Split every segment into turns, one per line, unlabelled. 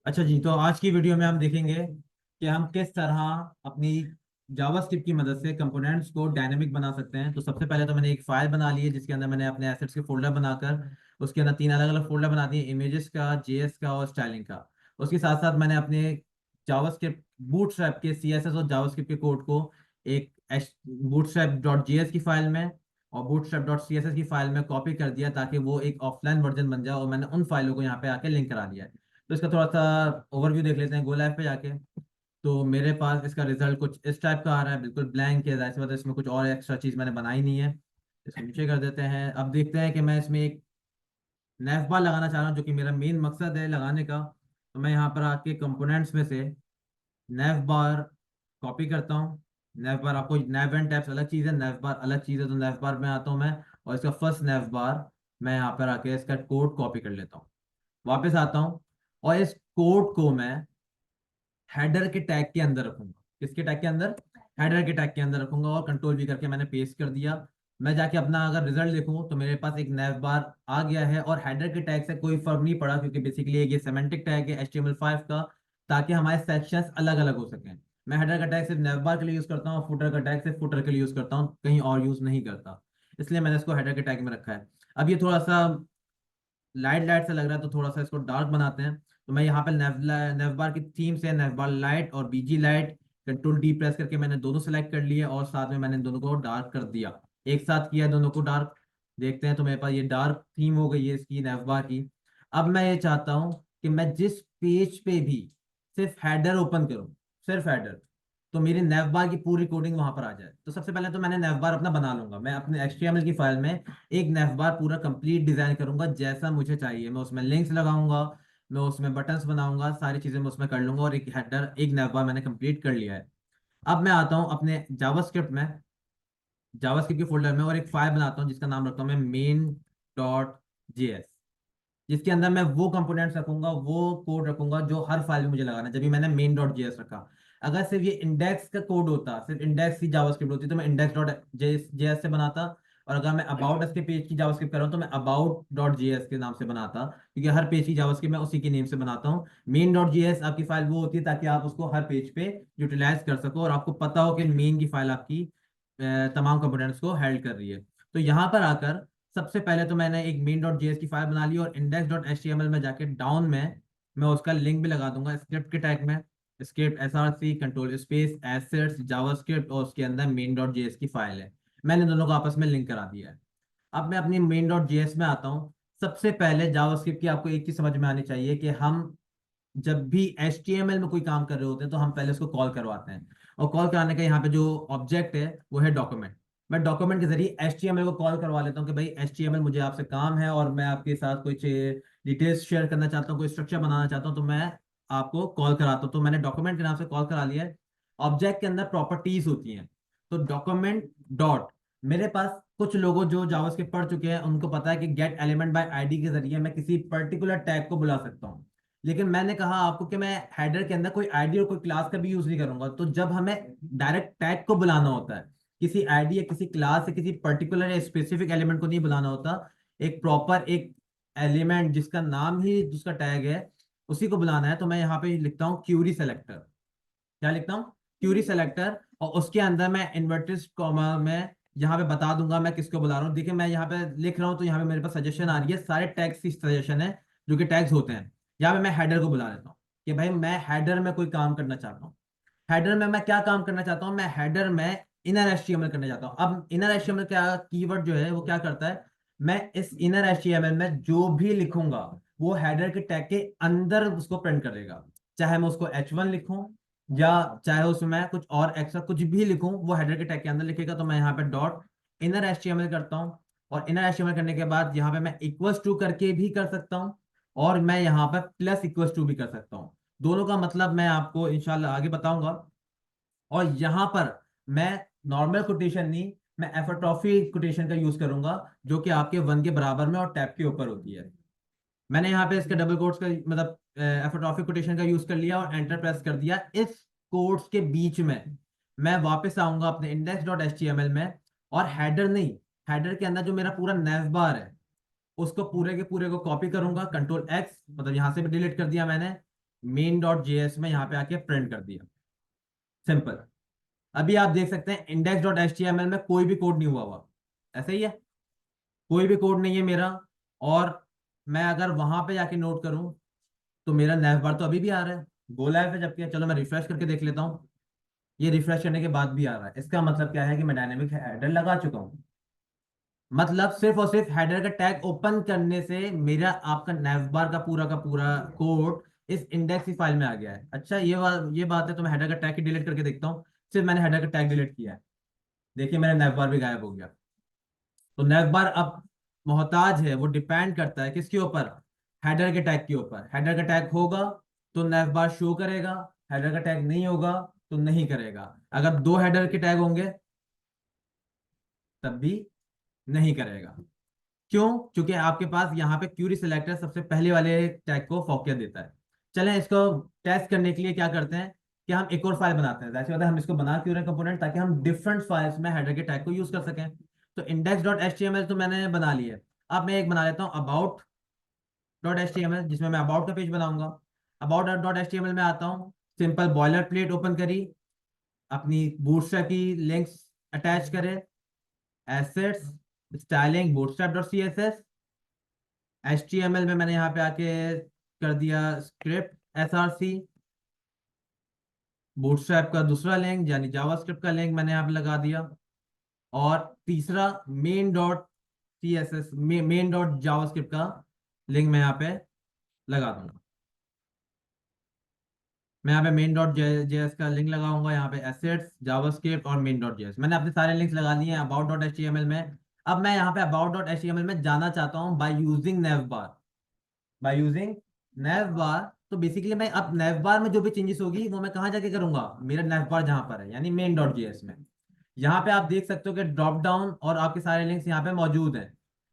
अच्छा जी, तो आज की वीडियो में हम देखेंगे कि हम किस तरह अपनी जावास्क्रिप्ट की मदद से कंपोनेंट्स को डायनेमिक बना सकते हैं। तो सबसे पहले तो मैंने एक फाइल बना ली है जिसके अंदर मैंने अपने एसेट्स के फोल्डर बनाकर उसके अंदर तीन अलग अलग फोल्डर बना दिए, इमेजेस का, जेएस का और स्टाइलिंग का। उसके साथ साथ मैंने अपने जावास्क्रिप्ट बूटस्ट्रैप के सीएसएस और जावास्क्रिप्ट के कोड को एक बूटस्ट्रैप डॉट जेएस की फाइल में और बूटस्ट्रैप डॉट सीएसएस की फाइल में कॉपी कर दिया ताकि वो एक ऑफलाइन वर्जन बन जाए, और मैंने उन फाइलों को यहाँ पे आके लिंक करा दिया है। तो इसका थोड़ा सा ओवरव्यू देख लेते हैं गो लाइव पे जाके। तो मेरे पास इसका रिजल्ट कुछ इस टाइप का आ रहा है, बिल्कुल ब्लैंक है, जाहिर सी बात है इसमें कुछ और एक्स्ट्रा चीज मैंने बनाई नहीं है। इसको नीचे कर देते हैं। अब देखते हैं कि मैं इसमें एक नैफ बार लगाना चाह रहा हूँ जो कि मेरा मेन मकसद है लगाने का। तो मैं यहाँ पर आके कंपोनेंट्स में से नैफ बार कॉपी करता हूँ। नैफ बार, आपको नैफ एंड टैब्स अलग चीज़ है, नैफ बार अलग चीज़ है, तो नैफ बार में आता हूँ मैं। और इसका फर्स्ट नैफ बार मैं यहाँ पर आके इसका कोड कॉपी कर लेता हूँ। वापस आता हूँ और इस कोड को मैं हेडर के टैग के अंदर रखूंगा। किसके टैग के अंदर? हेडर के टैग के अंदर रखूंगा, और कंट्रोल भी करके मैंने पेस्ट कर दिया। मैं जाके अपना अगर रिजल्ट देखूं तो मेरे पास एक नैव बार आ गया है, और हेडर के टैग से कोई फर्क नहीं पड़ा क्योंकि बेसिकली ये सेमेंटिक टैग है HTML5 का, ताकि हमारे सेक्शंस अलग अलग हो सकें। मैं हेडर का टैग सिर्फ नैव बार के लिए यूज करता हूँ, फुटर का टैग सिर्फ फुटर के लिए यूज करता हूँ, कहीं और यूज नहीं करता। इसलिए मैंने इसको हेडर के टैग में रखा है। अब ये थोड़ा सा लाइट लाइट सा लग रहा है, तो थोड़ा सा इसको डार्क बनाते हैं। तो मैं यहाँ पे नेव बार की थीम से नेव बार लाइट और बीजी लाइट, कंट्रोल डी प्रेस करके मैंने दोनों सेलेक्ट कर लिए, और साथ में मैंने दोनों को डार्क कर दिया। एक साथ किया दोनों को डार्क। देखते हैं, तो मेरे पास ये डार्क थीम हो गई है इसकी नेव बार की। अब मैं ये चाहता हूँ कि मैं जिस पेज पे भी सिर्फ हेडर ओपन करूँ, सिर्फ हेडर, तो मेरी नैव बार की पूरी कोडिंग वहां पर आ जाए। तो सबसे पहले तो मैंने नैव बार अपना बना लूंगा। मैं अपने HTML की फाइल में एक नैव बार पूरा कंप्लीट डिजाइन करूंगा जैसा मुझे चाहिए। मैं उसमें लिंक्स लगाऊंगा, मैं उसमें बटन्स बनाऊंगा, सारी चीजें मैं उसमें कर लूंगा, और एक हेडर एक नैव बार मैंने कंप्लीट कर लिया है। अब मैं आता हूँ अपने जावास्क्रिप्ट में, जावास्क्रिप्ट के फोल्डर में, और एक फाइल बनाता हूँ जिसका नाम रखता हूँ मैं main.js, जिसके अंदर मैं वो कंपोनेंट्स रखूंगा, वो कोड रखूंगा जो हर फाइल में मुझे लगाना है। जब भी मैंने main.js रखा, अगर सिर्फ ये इंडेक्स का कोड होता, सिर्फ इंडेक्स की जावास्क्रिप्ट होती, तो मैं index.js से बनाता। और अगर मैं अबाउट के पेज की जावास्क्रिप्ट कर रहा हूँ तो मैं about.js के नाम से बनाता, क्योंकि हर पेज की जावास्क्रिप्ट मैं उसी के नेम से बनाता हूँ। main.js आपकी फाइल वो होती है ताकि आप उसको हर पेज पे यूटिलाइज कर सको, और आपको पता हो कि मेन की फाइल आपकी तमाम कंपोनेंट्स को हेल्ड कर रही है। तो यहाँ पर आकर सबसे पहले तो मैंने एक main.js की फाइल बना ली, और index.html में जाके डाउन में मैं उसका लिंक भी लगा दूंगा स्क्रिप्ट के टैग में। Script SRC control space assets JavaScript, और उसके अंदर main.js की फाइल है। मैंने दोनों को आपस में लिंक करा दिया है। अब मैं अपनी main.js में आता हूँ। सबसे पहले जावास्क्रिप्ट की आपको एक चीज समझ में आनी चाहिए कि हम जब भी HTML में कोई काम कर रहे होते हैं तो हम पहले उसको कॉल करवाते हैं, और कॉल कराने का यहाँ पे जो ऑब्जेक्ट है वो है डॉक्यूमेंट। मैं डॉक्यूमेंट के जरिए HTML को कॉल करवा लेता हूँ कि भाई HTML मुझे आपसे काम है, और मैं आपके साथ कुछ डिटेल्स शेयर करना चाहता हूँ, कोई स्ट्रक्चर बनाना चाहता हूँ, तो मैं आपको कॉल कराता हूँ। तो मैंने डॉक्यूमेंट के नाम से कॉल करा लिया है। ऑब्जेक्ट के अंदर प्रॉपर्टीज होती हैं। तो डॉक्यूमेंट डॉट, मेरे पास कुछ लोगों जो जावास्क्रिप्ट पढ़ चुके हैं उनको पता है कि गेट एलिमेंट बाय आईडी के जरिए मैं किसी पर्टिकुलर टैग को बुला सकता हूँ। लेकिन मैंने कहा आपको कि मैं हेडर के अंदर कोई आईडी और कोई क्लास का भी यूज नहीं करूंगा। तो जब हमें डायरेक्ट टैग को बुलाना होता है, किसी आईडी या किसी क्लास या किसी पर्टिकुलर या स्पेसिफिक एलिमेंट को नहीं बुलाना होता, एक प्रॉपर एक एलिमेंट जिसका नाम ही जिसका टैग है उसी को बुलाना है, तो मैं यहाँ पे लिखता हूँ क्यूरी सेलेक्टर। क्या लिखता हूँ? Query selector. और उसके अंदर मैं इन्वर्टेड कॉमा में यहाँ पे बता दूंगा मैं किसको बुला रहा हूँ। देखिए मैं यहाँ पे लिख रहा हूँ तो यहाँ पे मेरे पास सजेशन आ रही है, सारे टैग्स की सजेशन है जो कि टैग्स होते हैं। यहाँ पे मैं हेडर को बुला लेता हूँ कि भाई मैं हेडर में कोई काम करना चाहता हूँ। हेडर में मैं क्या काम करना चाहता हूँ? मैं हेडर में इनर HTML करना चाहता हूँ। अब इनर HTML क्या कीवर्ड जो है वो क्या करता है, मैं इस इनर HTML में जो भी लिखूंगा वो हेडर के टैग के अंदर उसको प्रिंट करेगा। चाहे मैं उसको H1 लिखूं, या चाहे उसमें मैं कुछ और एक्स्ट्रा कुछ भी लिखूं, वो हेडर के टैग के अंदर लिखेगा। तो मैं यहाँ पे डॉट इनर HTML करता हूँ, और इनर HTML करने के बाद यहाँ पे मैं इक्वल्स टू करके भी कर सकता हूँ, और मैं यहाँ पे प्लस इक्वल्स टू भी कर सकता हूँ। दोनों का मतलब मैं आपको इंशाल्लाह आगे बताऊंगा। और यहाँ पर मैं नॉर्मल कोटेशन नहीं, मैं एपोस्ट्रोफी कोटेशन का यूज करूंगा, जो कि आपके वन के बराबर में और टैब के ऊपर होती है। मैंने यहाँ पे इसके डबल कोट्स का मतलब एपोस्ट्रोफी कोटेशन का यूज कर लिया और एंटर प्रेस कर दिया। इस कोट्स के बीच में मैं वापस आऊंगा अपने index.html में, और हेडर नहीं, हेडर के अंदर जो मेरा पूरा नेव बार है उसको पूरे के पूरे को कॉपी करूंगा, कंट्रोल X, मतलब यहां से भी डिलीट कर दिया मैंने। मेन डॉट जेएस में यहाँ पे आके प्रिंट कर दिया। सिंपल। अभी आप देख सकते हैं index dot H T M L में कोई भी कोड नहीं हुआ। ऐसा ही है, कोई भी कोड नहीं है मेरा। और मैं अगर वहां पे जाके नोट करूं तो मेरा नैव बार तो अभी भी आ रहा है, गो लाइव है। जबकि चलो मैं रिफ्रेश करके देख लेता हूँ, ये रिफ्रेश करने के बाद भी आ रहा है। इसका मतलब क्या है कि मैं डायनेमिक हेडर लगा चुका हूँ। मतलब सिर्फ और सिर्फ हेडर का टैग ओपन करने से मेरा आपका नैवबार का पूरा कोड इस इंडेक्स की फाइल में आ गया है। अच्छा ये बात है, तो मैं हेडर का टैग ही डिलीट करके देखता हूँ। सिर्फ मैंने हेडर का टैग डिलीट किया है, देखिए मेरा नैवबार भी गायब हो गया। तो नैवबार अब मोहताज है, वो डिपेंड करता है किसके ऊपर, हेडर के टैग के ऊपर। हेडर का टैग होगा तो नैवबार शो करेगा, हेडर का टैग नहीं होगा तो नहीं करेगा। अगर दो हेडर के टैग होंगे तब भी नहीं करेगा। क्यों? क्योंकि आपके पास यहाँ पे क्यूरी सिलेक्टर सबसे पहले वाले टैग को फोकिया देता है। चलें इसको टेस्ट करने के लिए क्या करते हैं कि हम एक और फाइल बनाते हैं। जैसे होता है हम इसको बना क्यों रहे कंपोनेंट, ताकि हम डिफरेंट फाइल्स में हेडर के टैग को यूज कर सकें। तो index dot H T M L तो मैंने बना लिया है। अब मैं एक बना लेता हूँ about dot H T M L, जिसमें मैं अबाउट का पेज बनाऊंगा। About dot H T M L में आता हूँ, सिंपल बॉयलर प्लेट ओपन करी, अपनी बूटस्ट्रैप की लिंक्स अटैच करें, assets, styling bootstrap dot C S S, H T M L में मैंने यहाँ पे आके कर दिया script S R C, bootstrap का दूसरा लिंक यानी जावास्क्रिप्ट का लिंक मैंने यहाँ पे लगा दिया। और तीसरा main dot C S S, main dot JavaScript का लिंक मैं यहाँ पे लगा दूंगा। मैं यहाँ पे मेन डॉट जेएस का लिंक लगाऊंगा, यहाँ पे एसेट्स जावास्क्रिप्ट और मेन डॉट जेएस मैंने अपने सारे लिंक्स लगा दिए हैं about dot H T M L में। अब मैं यहाँ पे about dot H T M L में जाना चाहता हूँ by using navbar। By using navbar, तो बेसिकली मैं अब navbar में जो भी चेंजेस होगी वो मैं कहाँ जाके करूंगा, मेरा navbar जहाँ पर है यानी मेन डॉट जेएस में। यहाँ पे आप देख सकते हो कि ड्रॉप डाउन और आपके सारे लिंक्स यहाँ पे मौजूद हैं।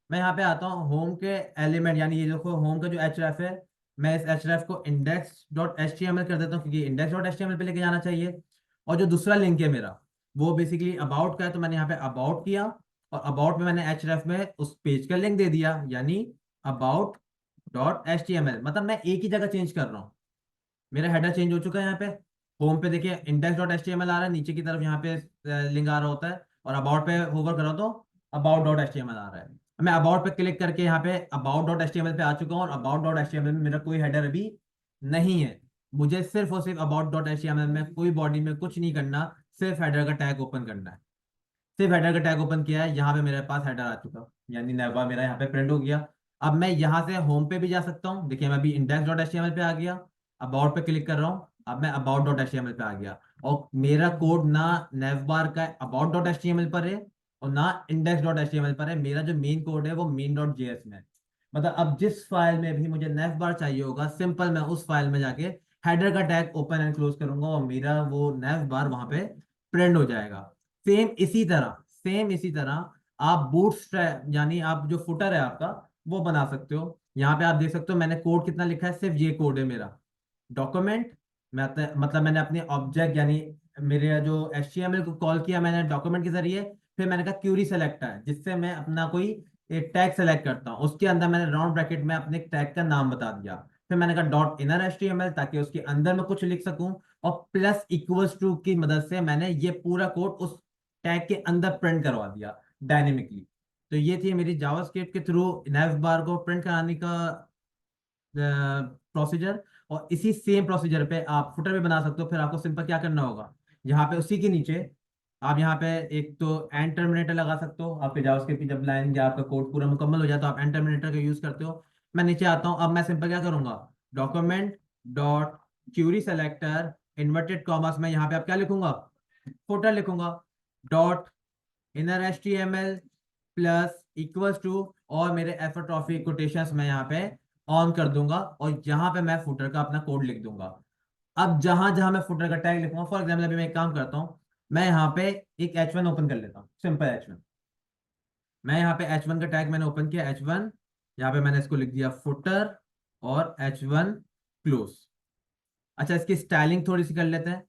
मैं यहाँ पे आता हूँ होम के एलिमेंट, यानी ये देखो होम का जो एच है, मैं इस एच को index dot H T M L कर देता हूँ, क्योंकि index dot H T M L पे लेके जाना चाहिए। और जो दूसरा लिंक है मेरा वो बेसिकली अबाउट का है, तो मैंने यहाँ पे अबाउट किया, और अबाउट में मैंने एच में उस पेज का लिंक दे दिया, यानी about dot H T M L. मतलब मैं एक ही जगह चेंज कर रहा हूँ, मेरा हेडर चेंज हो चुका है। यहाँ पे होम पे देखिए index dot H T M L आ रहा है, नीचे की तरफ यहाँ पे लिंक आ रहा होता है, और अबाउट पे होवर करो तो about dot H T M L आ रहा है। मैं अबाउट पे क्लिक करके यहाँ पे about dot H T M L पे आ चुका हूँ, और about dot H T M L में मेरा कोई हेडर अभी नहीं है। मुझे सिर्फ और सिर्फ about dot H T M L में कोई बॉडी में कुछ नहीं करना, सिर्फ हेडर का टैग ओपन करना है। सिर्फ हेडर का टैग ओपन किया है, यहाँ पे मेरे पास हेडर आ चुका, यानी नवा मेरा यहाँ पे प्रिंट हो गया। अब मैं यहाँ से होम पे भी जा सकता हूँ, देखिए मैं अभी इंडेक्स डॉट एच पे आ गया, अबाउट पे क्लिक कर रहा हूँ, अब मैं अबाउट डॉट एच पे आ गया। और मेरा कोड ना नेवबार का अबाउट डॉट एच पर है और ना इंडेक्स डॉट एच पर है, मेरा जो मेन कोड है वो मेन डॉट जेएस में है। मतलब अब जिस फाइल में भी मुझे नेवबार चाहिए होगा, सिंपल मैं उस फाइल में जाके हेडर का टैग ओपन एंड क्लोज करूंगा और मेरा वो नेवबार वहां पे प्रिंट हो जाएगा। सेम इसी तरह आप बूटस्ट्रैप यानी आप जो फुटर है आपका वो बना सकते हो। यहाँ पे आप देख सकते हो मैंने कोड कितना लिखा है, सिर्फ ये कोड है मेरा। डॉक्यूमेंट, मतलब मैंने अपने ऑब्जेक्ट यानी मेरे जो HTML को कॉल किया मैंने डॉक्यूमेंट के जरिए। फिर मैंने कहा क्यूरी सेलेक्ट है, जिससे मैं अपना कोई एक टैग सेलेक्ट करता हूँ, उसके अंदर मैंने राउंड ब्रैकेट में अपने टैग का नाम बता दिया। फिर मैंने कहा डॉट इनर HTML, ताकि उसके अंदर मैं कुछ लिख सकूं, और प्लस इक्वल्स टू की मदद से मैंने ये पूरा कोड उस टैग के अंदर प्रिंट करवा दिया डायनेमिकली। तो ये थी मेरी जावास्क्रिप्ट के थ्रू nav बार को प्रिंट कराने का प्रोसीजर। और इसी सेम प्रोसीजर पे आप फुटर भी बना सकते हो। फिर आपको सिंपल क्या करना होगा, यहाँ पे उसी के नीचे आप यहाँ पे एक तो एंड टर्मिनेटर लगा सकते हो। आपके जावास्क्रिप्ट की जब लाइन या आपका कोड पूरा मुकम्मल हो जाए तो आप एंड टर्मिनेटर का यूज करते हो। मैं नीचे आता हूँ, अब मैं सिंपल क्या करूंगा, document dot query selector inverted commas में यहाँ पे आप क्या लिखूंगा, फुटर लिखूंगा, dot inner H T M L plus equals to, और मेरे एफोट्रॉफी कोटेशंस में यहाँ पे ऑन कर दूंगा, और यहाँ पे मैं फुटर का अपना कोड लिख दूंगा। अब जहां जहां मैं फुटर का टैग लिखूंगा, फॉर एग्जाम्पल अभी मैं एक काम करता हूँ, मैं यहाँ पे एक H1 ओपन कर लेता हूँ, सिंपल H1। मैं यहाँ पे H1 का टैग मैंने ओपन किया, H1, यहाँ पे मैंने इसको लिख दिया फुटर और H1 क्लोज। अच्छा इसकी स्टाइलिंग थोड़ी सी कर लेते हैं।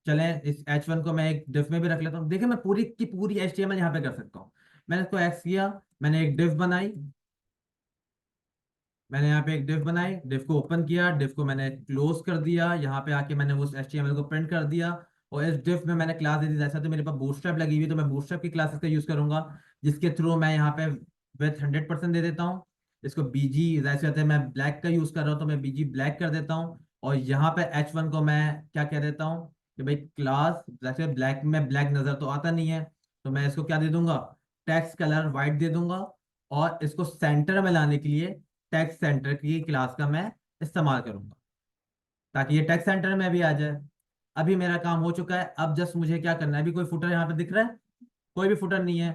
चलें इस H1 को मैं एक डिफ में भी रख लेता हूँ। देखिए मैं पूरी की पूरी HTML यहाँ पे कर सकता हूँ। मैंने इसको एक्स किया, मैंने एक डिफ बनाई, मैंने यहाँ पे एक डिव बनाई, डिव को ओपन किया, डिव को मैंने क्लोज कर दिया, यहाँ पे आके मैंने उस HTML को प्रिंट कर दिया। और इस डिव में मैंने क्लास दे दी, जैसा तो मेरे पास बूटस्ट्रैप लगी हुई, तो मैं बूटस्ट्रैप की क्लासेस का यूज करूंगा, जिसके थ्रू मैं यहाँ पे विथ 100% दे देता हूँ। इसको बीजी, जैसे होते हैं मैं ब्लैक का यूज कर रहा हूँ तो मैं बीजी ब्लैक कर देता हूँ। और यहाँ पे H1 को मैं क्या कह देता हूँ कि भाई क्लास, जैसे ब्लैक में ब्लैक नजर तो आता नहीं है, तो मैं इसको क्या दे दूंगा, टेक्स्ट कलर वाइट दे दूंगा। और इसको सेंटर में लाने के लिए टेक्स्ट सेंटर की क्लास का मैं इस्तेमाल करूंगा, ताकि ये टेक्स्ट सेंटर में भी आ जाए। अभी मेरा काम हो चुका है, अब जस्ट मुझे क्या करना है, अभी कोई फुटर यहाँ पे दिख रहा है? कोई भी फुटर नहीं है।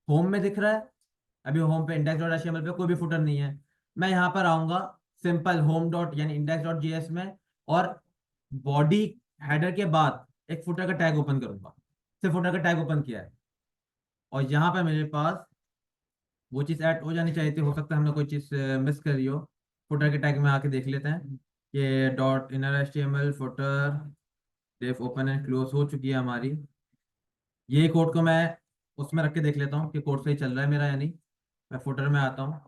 होम में दिख रहा है? अभी होम पे इंडेक्स डॉट एचटीएमएल पे कोई भी फुटर नहीं है। मैं यहाँ पर आऊंगा सिंपल होम डॉट यानी इंडेक्स डॉट जेएस में, और बॉडी हेडर के बाद एक फुटर का टैग ओपन करूंगा। सिर्फ फुटर का टैग ओपन किया है, और यहाँ पर मेरे पास वो चीज़ ऐड हो जानी चाहिए थी, हो सकता है हमने कोई चीज़ मिस करी हो। फुटर के टैग में आके देख लेते हैं कि dot inner HTML footer div open and close हो चुकी है हमारी। ये कोड को मैं उसमें रख के देख लेता हूँ कि कोड सही चल रहा है मेरा या नहीं। मैं फुटर में आता हूँ,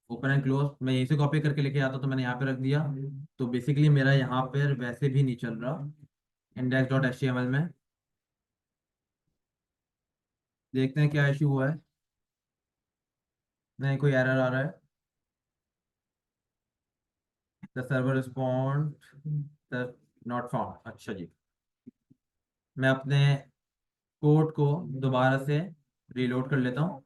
ओपन एंड क्लोज मैं यहीं से कॉपी करके लेके आता, तो मैंने यहाँ पे रख दिया। तो बेसिकली मेरा यहाँ पर वैसे भी नहीं चल रहा इंडेक्स डॉट एचटीएमएल में। देखते हैं क्या इशू हुआ है। नहीं, कोई एरर आ रहा है। The server respond the not found. अच्छा जी, मैं अपने कोड को दोबारा से रीलोड कर लेता हूँ।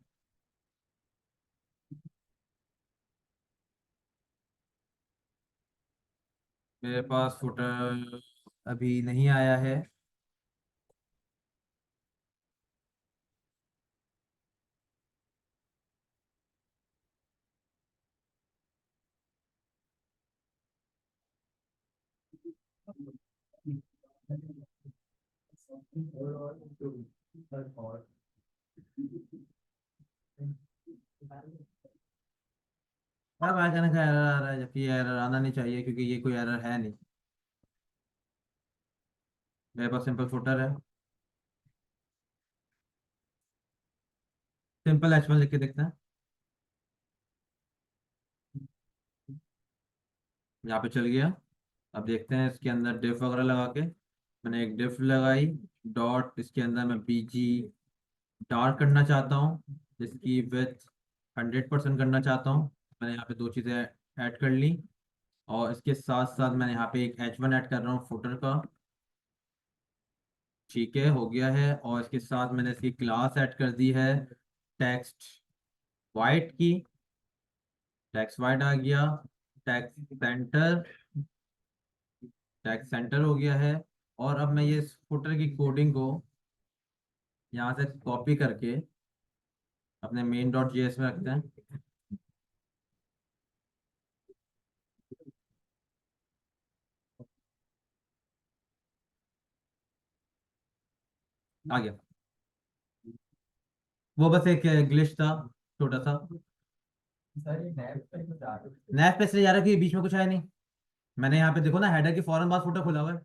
मेरे पास फुटर अभी नहीं आया है। अब अचानक का एरर आ रहा है, जबकि ये एरर आना नहीं चाहिए क्योंकि ये कोई एरर है नहीं। मेरे पास सिंपल फुटर है। सिंपल H1 लिख के देखते हैं। यहाँ पे चल गया। अब देखते हैं इसके अंदर डिफ वगैरह लगा के। मैंने एक डिफ लगाई, डॉट इसके अंदर मैं बीजी डार्क करना चाहता हूँ, जिसकी विथ 100% करना चाहता हूँ। मैंने यहाँ पे दो चीज़ें ऐड कर ली, और इसके साथ साथ मैंने यहाँ पे एक H1 ऐड कर रहा हूँ फुटर का। ठीक है, हो गया है। और इसके साथ मैंने इसकी क्लास ऐड कर दी है टेक्स्ट वाइट की। टेक्स्ट वाइट आ गया। टेक्स्ट सेंटर, टेक्स्ट सेंटर हो गया है। और अब मैं ये फुटर की कोडिंग को यहाँ से कॉपी करके अपने मेन डॉट जेएस में रखते हैं। आ गया। वो बस एक ग्लिच था, छोटा सा। नैप पे इसलिए जा रहा है कि बीच में कुछ है नहीं। मैंने यहाँ पे देखो ना, हेडर की फौरन बाद फुटर खुला हुआ है।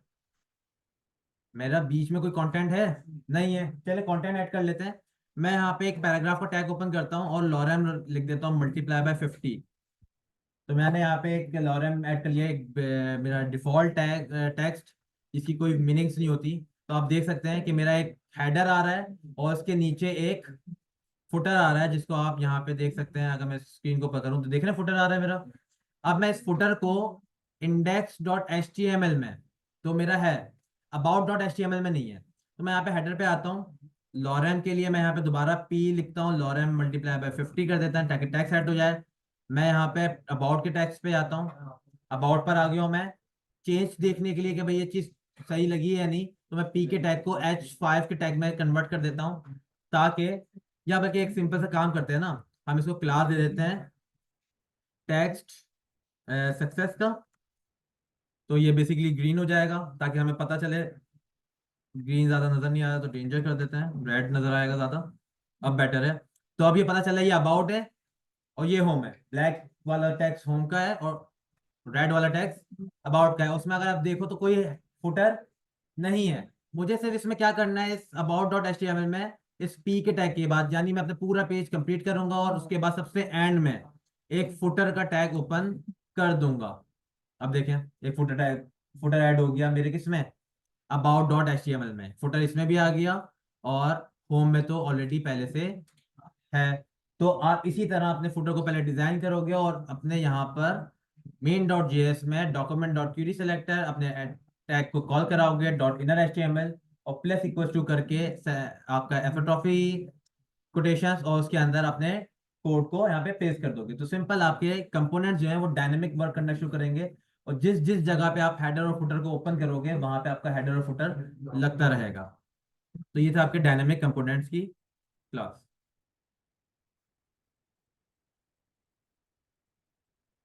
मेरा बीच में कोई कंटेंट है नहीं है। चले कंटेंट ऐड कर लेते हैं। मैं यहाँ पे एक पैराग्राफ का टैग ओपन करता हूँ और लॉरेम लिख देता हूँ मल्टीप्लाई बाय 50। तो मैंने यहाँ पे एक लॉरेम ऐड कर लिया, एक मेरा डिफॉल्ट टेक्स्ट, जिसकी कोई मीनिंग्स नहीं होती। तो आप देख सकते हैं कि मेरा एक हेडर आ रहा है और उसके नीचे एक फुटर आ रहा है, जिसको आप यहाँ पे देख सकते हैं। अगर मैं स्क्रीन को पकड़ूं तो देख रहे हैं फुटर आ रहा है मेरा। अब मैं इस फुटर को index dot H T M L में तो मेरा है, about dot H T M L में नहीं है। तो मैं यहाँ पे हेडर पे आता हूँ। लॉरेम के लिए मैं यहाँ पे दोबारा पी लिखता हूँ, लॉरेम मल्टीप्लाई बाय 50 कर देता है ताकि टैक्स ऐड हो जाए। मैं यहाँ पे अबाउट के टैक्स पे आता हूँ। अबाउट पर आ गया हूँ मैं। चेंज देखने के लिए कि भाई ये चीज़ सही लगी है या नहीं, तो मैं पी के टैग को H5 के टैग में कन्वर्ट कर देता हूँ, ताकि, या बल्कि एक सिंपल सा काम करते हैं ना, हम इसको क्लास दे देते हैं टेक्स्ट सक्सेस का। तो ये बेसिकली ग्रीन हो जाएगा, ताकि हमें पता चले। ग्रीन ज्यादा नजर नहीं आया तो डेंजर कर देते हैं, रेड नजर आएगा ज्यादा। अब बेटर है। तो अब ये पता चला ये अबाउट है और ये होम है। ब्लैक वाला टैक्स होम का है और रेड वाला टैक्स अबाउट का है। उसमें अगर आप देखो तो कोई फुटर नहीं है। मुझे सिर्फ इसमें क्या करना है, इस about dot H T M L में इस पी के टैग के बाद, यानी मैं अपना पूरा पेज कंप्लीट करूंगा और उसके बाद सबसे एंड में एक फुटर का टैग ओपन कर दूंगा। अब देखें, एक फुटर ऐड हो गया मेरे किसमें, about dot H T M L में, फुटर इसमें भी आ गया, और होम में तो ऑलरेडी पहले से है। तो आप इसी तरह अपने फुटर को पहले डिजाइन करोगे और अपने यहाँ पर मेन डॉट जेएस में डॉक्यूमेंट डॉट क्यूरी सेलेक्टर अपने टैग को कॉल कराओगे dot inner H T M L, और प्लस इक्वल टू करके आपका एफोट्रॉफी कोटेशंस, और उसके अंदर अपने कोड को यहाँ पे पेस्ट कर दोगे। तो सिंपल आपके कंपोनेंट जो है वो डायनेमिक वर्क करना शुरू करेंगे, और जिस जिस जगह पे आप हेडर और फुटर को ओपन करोगे वहां पे आपका हेडर और फुटर लगता रहेगा। तो ये था आपके डायनेमिक कंपोनेंट्स की क्लास।